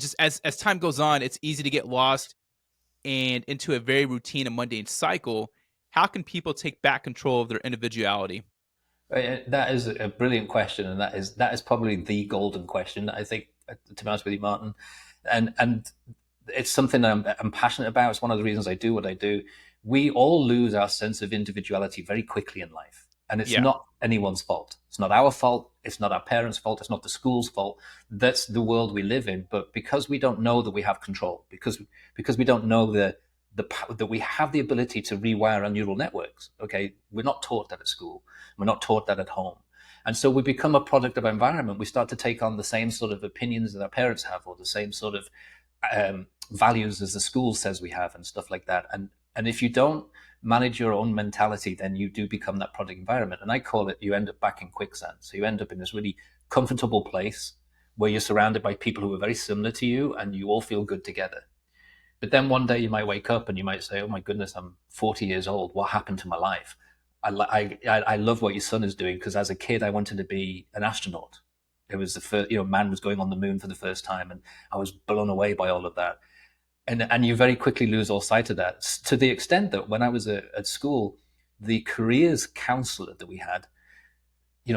just as time goes on, it's easy to get lost and into a very routine and mundane cycle. How can people take back control of their individuality? That is a brilliant question, and that is probably the golden question. I think, to be honest with you, Martin, and it's something that I'm passionate about. It's one of the reasons I do what I do. We all lose our sense of individuality very quickly in life, and it's Yeah. not anyone's fault. It's not our fault. It's not our parents' fault. It's not the school's fault. That's the world we live in. But because we don't know that we have control, because we don't know that we have the ability to rewire our neural networks. Okay, we're not taught that at school. We're not taught that at home. And so we become a product of our environment. We start to take on the same sort of opinions that our parents have, or the same sort of values as the school says we have, and stuff like that. And if you don't manage your own mentality, then you do become that product environment. And I call it, you end up back in quicksand. So you end up in this really comfortable place where you're surrounded by people who are very similar to you, and you all feel good together. But then one day you might wake up and you might say, "Oh my goodness, I'm 40 years old. What happened to my life?" I love what your son is doing, because as a kid I wanted to be an astronaut. It was the first, man was going on the moon for the first time, and I was blown away by all of that. And you very quickly lose all sight of that, to the extent that when I was at school, the careers counselor that we had,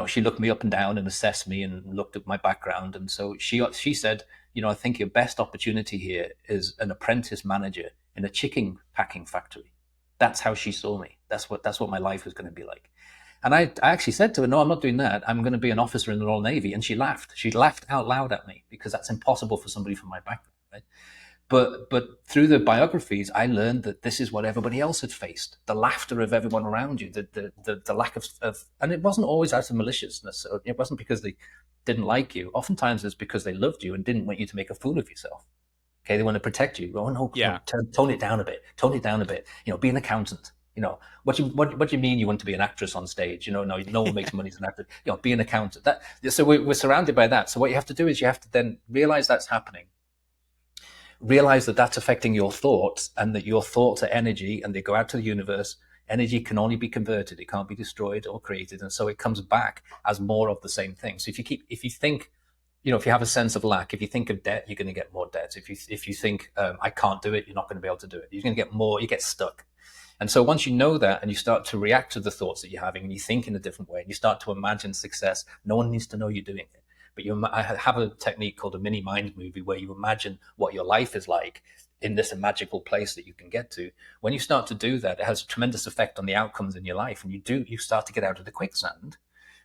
she looked me up and down and assessed me and looked at my background. And so she said, "I think your best opportunity here is an apprentice manager in a chicken packing factory." That's how she saw me. That's what my life was going to be like. And I actually said to her, "No, I'm not doing that. I'm going to be an officer in the Royal Navy." And she laughed. She laughed out loud at me, because that's impossible for somebody from my background, right? But through the biographies, I learned that this is what everybody else had faced: the laughter of everyone around you, the lack of, and it wasn't always out of maliciousness. It wasn't because they didn't like you. Oftentimes, it's because they loved you and didn't want you to make a fool of yourself. Okay, they want to protect you. Oh no, Yeah. tone it down a bit. Tone it down a bit. Be an accountant. What do you mean you want to be an actress on stage? No one makes money as an actor. Be an accountant. So we're surrounded by that. So what you have to do is you have to then realize that's happening. Realize that that's affecting your thoughts, and that your thoughts are energy, and they go out to the universe. Energy can only be converted. It can't be destroyed or created. And so it comes back as more of the same thing. So if you think, if you have a sense of lack, if you think of debt, you're going to get more debt. If you think, I can't do it, you're not going to be able to do it. You're going to get more, you get stuck. And so once you know that, and you start to react to the thoughts that you're having, and you think in a different way, and you start to imagine success, no one needs to know you're doing it. But I have a technique called a mini mind movie, where you imagine what your life is like in this magical place that you can get to. When you start to do that, it has a tremendous effect on the outcomes in your life. And you start to get out of the quicksand.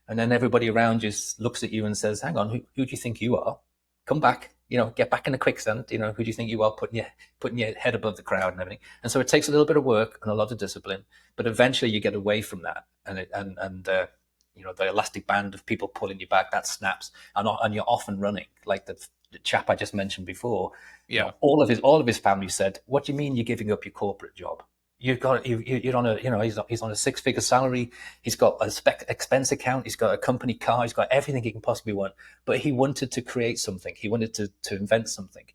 And then everybody around you looks at you and says, "Hang on, who do you think you are? Come back, get back in the quicksand. Who do you think you are, putting your head above the crowd and everything?" And so it takes a little bit of work and a lot of discipline, but eventually you get away from that. And the elastic band of people pulling you back, that snaps, and you're off and running. Like the chap I just mentioned before, Yeah. all of his family said, "What do you mean you're giving up your corporate job? You're on a, he's on a 6-figure salary. He's got a expense account. He's got a company car. He's got everything he can possibly want." But he wanted to create something. He wanted to invent something.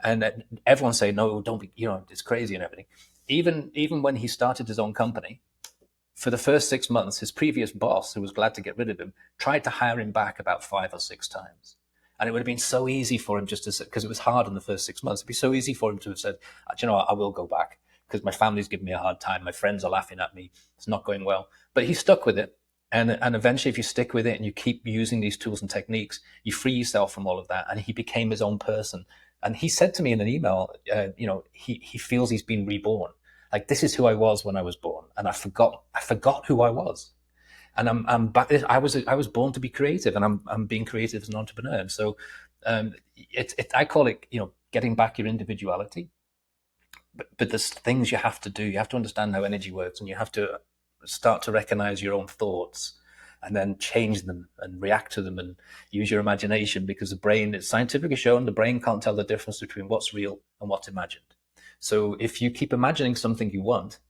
And everyone say, "No, don't be, it's crazy," and everything. Even when he started his own company, for the first 6 months, his previous boss, who was glad to get rid of him, tried to hire him back about 5 or 6 times. And it would have been so easy for him because it was hard in the first 6 months. It'd be so easy for him to have said, "Do you know what, I will go back, because my family's giving me a hard time. My friends are laughing at me. It's not going well." But he stuck with it. And eventually, if you stick with it and you keep using these tools and techniques, you free yourself from all of that. And he became his own person. And he said to me in an email, he feels he's been reborn. Like, this is who I was when I was born, and I forgot who I was. And I'm back. I was born to be creative, and I'm being creative as an entrepreneur. And so, I call it, getting back your individuality. But there's things you have to do. You have to understand how energy works, and you have to start to recognize your own thoughts, and then change them and react to them, and use your imagination, because the brain, it's scientifically shown, the brain can't tell the difference between what's real and what's imagined. So if you keep imagining something you want,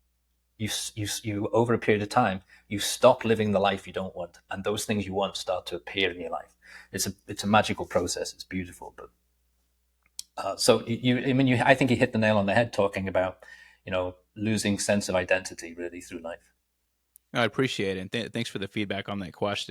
you over a period of time, you stop living the life you don't want, and those things you want start to appear in your life. It's a magical process. It's beautiful. But so I think you hit the nail on the head, talking about losing sense of identity really through life. I appreciate it. And thanks for the feedback on that question.